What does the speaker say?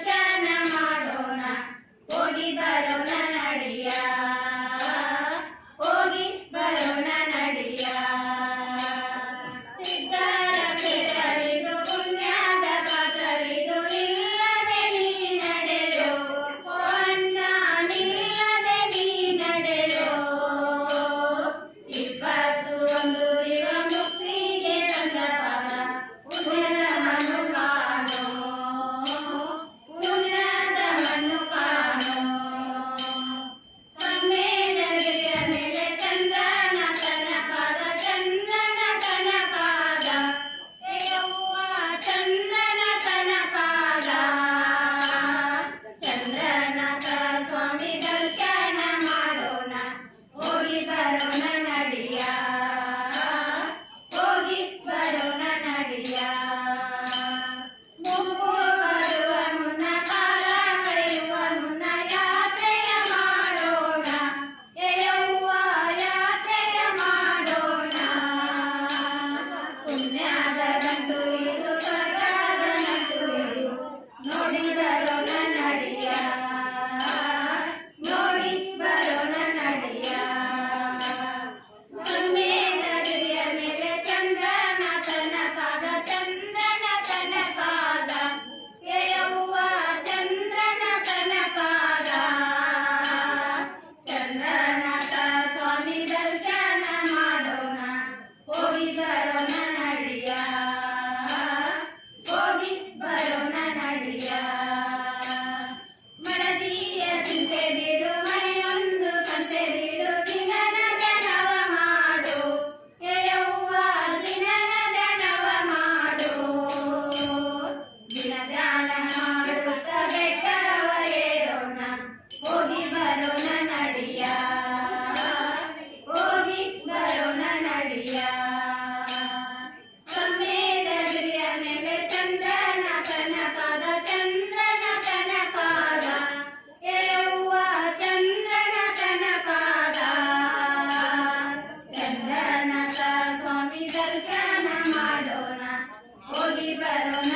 ದರ್ಶನ ಮಾಡೋಣ ಹೋಗಿ ಬರೋಣ ನಡಿಯ ಹೋಗಿ ಬರೋಣ ನಡಿಯ ಸಿದ್ಧರ ಕ್ಷೇತ್ರವಿದು ಪುಣ್ಯದ ಪಾತ್ರವಿದು ನಿಲ್ಲದೆ ನೀ ನಡೆಯೋ ಅಣ್ಣ ನಿಲ್ಲದೆ ನೀ ನಡೆಯೋ 21 ದಿನ ಮುಕ್ತಿಗೆ ತಂದ ಪಾದ ಪುಣ್ಯದ ಮಣ್ಣು ಕಾಣೋ ಪುಣ್ಯದ ಮಣ್ಣು ಕಾಣೋ ಸಂವೇದನೆಯ ಮೇಲೆ ಚಂದ್ರನ ತನ ಪಾದ ಚಂದ್ರನ ತನ ಪಾದ ಯವ್ವ ಚಂದ್ರನ ತನ ಪಾದ ಚಂದ್ರನಾಥ ಸ್ವಾಮಿ ದರ್ಶನ ಮಾಡೋಣ ಹೋಗಿ ಬರೋಣ ನಡಿಯ ಹೋಗಿ ಬರೋಣ ನಡಿಯ ಮುಪ್ಪು ಬರುವ ಮುನ್ನ ಕಾಲ ಕಳೆಯುವ ಮುನ್ನ ಯಾತ್ರೆಯ ಮಾಡೋಣ ಯವ್ವ ಯಾತ್ರೆಯ ಮಾಡೋಣ ಪುಣ್ಯದ ಗಂಟು ಇದು ಸ್ವರ್ಗದ ನಂಟು ಇದು ನೋಡಿ ಬರೋಣ ನಡಿಯ ನೋಡಿ ಬರೋಣ ನಡಿಯ ಸಂವೇದನೆಯ ಮೇಲೆ ಚಂದ್ರನ ತನ ಪಾದ ಚಂದ್ರನ ತನ ಪಾದ ಯವ್ವ ಚಂದ್ರನ ತನ ಪಾದ ಚಂದ್ರನಾಥ ಸ್ವಾಮಿ ದರ್ಶನ ಮಾಡೋಣ ಹೋಗಿ ಬರೋಣ ನಡಿಯ ಹೋಗಿ ಬರೋಣ ನಡಿಯ ಮಡದಿಯ ಚಿಂತೆ ಬಿಡು ಮನೆಯೊಂದು ಸಂತೆ ಬಿಡು ದಿನದ ಧ್ಯಾನವ ಮಾಡು ಯವ್ವ ದಿನದ ಧ್ಯಾನವ ಮಾಡು ದಿನ ಧ್ಯಾನ ಮಾಡುತ್ತ ಬೆಟ್ಟವ ಏರೋಣ ಹೋಗಿ ಬರೋಣ ನಡಿಯ ಹೋಗಿ ಬರೋಣ ನಡಿಯ ಸಂವೇದನೆಯ ಮೇಲೆ ಚಂದ್ರನ ತನ ಪಾದ ಚಂದ್ರನ ತನ ಪಾದ ಯವ್ವ ಚಂದ್ರನ ತನ ಪಾದ ಚಂದ್ರನಾಥ ಸ್ವಾಮಿ ದರ್ಶನ ಮಾಡೋಣ ಹೋಗಿ ಬರೋಣ